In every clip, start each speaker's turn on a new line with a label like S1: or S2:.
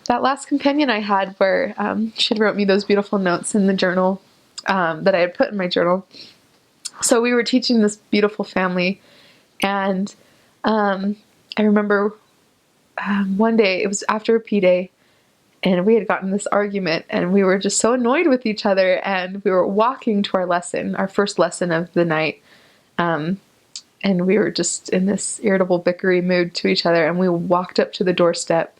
S1: that last companion I had where she'd wrote me those beautiful notes in the journal that I had put in my journal. So we were teaching this beautiful family, and I remember one day, it was after a P day, and we had gotten this argument, and we were just so annoyed with each other, and we were walking to our lesson, our first lesson of the night, and we were just in this irritable, bickery mood to each other, and we walked up to the doorstep,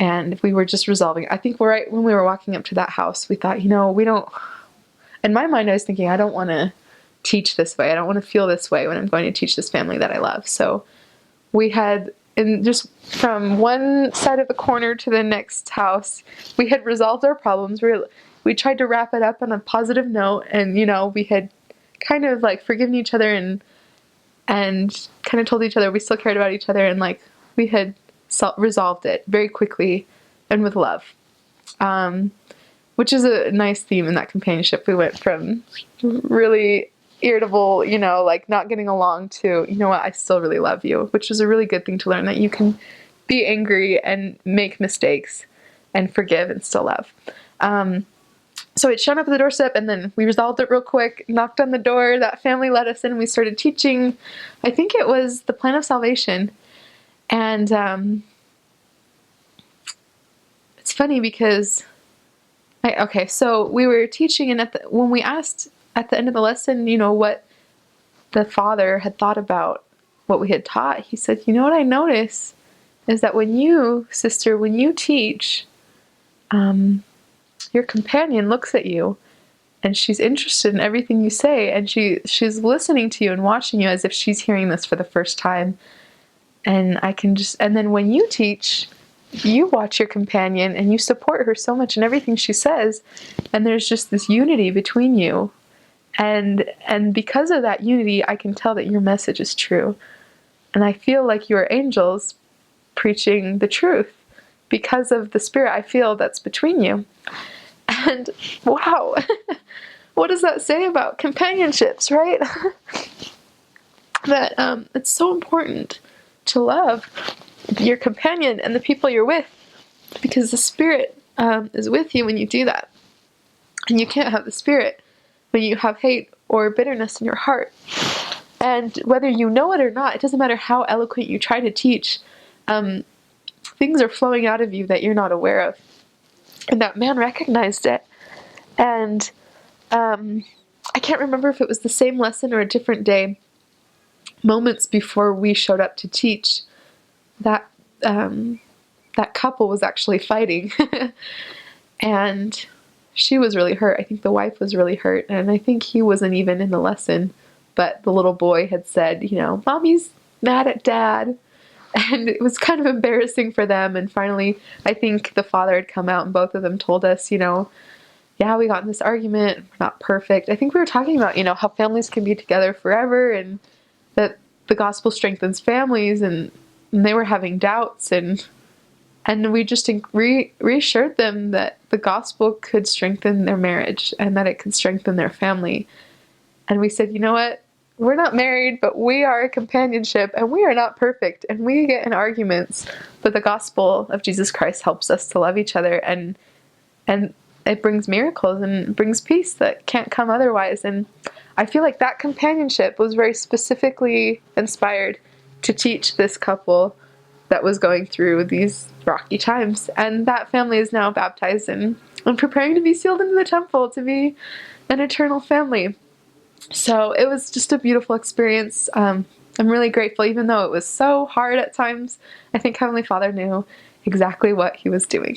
S1: and we were just resolving. I think right when we were walking up to that house, we thought, we don't, in my mind I was thinking, I don't want to teach this way. I don't want to feel this way when I'm going to teach this family that I love. So we had, and just from one side of the corner to the next house, we had resolved our problems. We tried to wrap it up on a positive note, and we had kind of like forgiven each other and kind of told each other we still cared about each other, and like we had resolved it very quickly and with love, which is a nice theme in that companionship. We went from really irritable, like not getting along, to, what, I still really love you, which was a really good thing to learn, that you can be angry and make mistakes and forgive and still love. So it showed up at the doorstep, and then we resolved it real quick, knocked on the door, that family let us in, and we started teaching, I think it was the plan of salvation. And it's funny because, so we were teaching, and when we asked at the end of the lesson, what the father had thought about what we had taught, he said, what I notice is that when you teach, your companion looks at you, and she's interested in everything you say, and she's listening to you and watching you as if she's hearing this for the first time. And then when you teach, you watch your companion and you support her so much in everything she says, and there's just this unity between you. And because of that unity, I can tell that your message is true. And I feel like you are angels preaching the truth because of the spirit I feel that's between you. And wow, what does that say about companionships, right? That it's so important to love your companion and the people you're with, because the Spirit is with you when you do that. And you can't have the Spirit when you have hate or bitterness in your heart. And whether you know it or not, it doesn't matter how eloquent you try to teach, things are flowing out of you that you're not aware of. And that man recognized it. And I can't remember if it was the same lesson or a different day. Moments before we showed up to teach, that couple was actually fighting. And she was really hurt. I think the wife was really hurt. And I think he wasn't even in the lesson. But the little boy had said, Mommy's mad at Dad. And it was kind of embarrassing for them. And finally, I think the father had come out, and both of them told us, yeah, we got in this argument. We're not perfect. I think we were talking about, how families can be together forever, and that the gospel strengthens families, and they were having doubts, and we just reassured them that the gospel could strengthen their marriage and that it could strengthen their family. And we said, you know what? We're not married, but we are a companionship, and we are not perfect, and we get in arguments, but the gospel of Jesus Christ helps us to love each other, and it brings miracles and brings peace that can't come otherwise. And I feel like that companionship was very specifically inspired to teach this couple that was going through these rocky times. And that family is now baptized and preparing to be sealed into the temple to be an eternal family. So it was just a beautiful experience. I'm really grateful, even though it was so hard at times. I think Heavenly Father knew exactly what He was doing.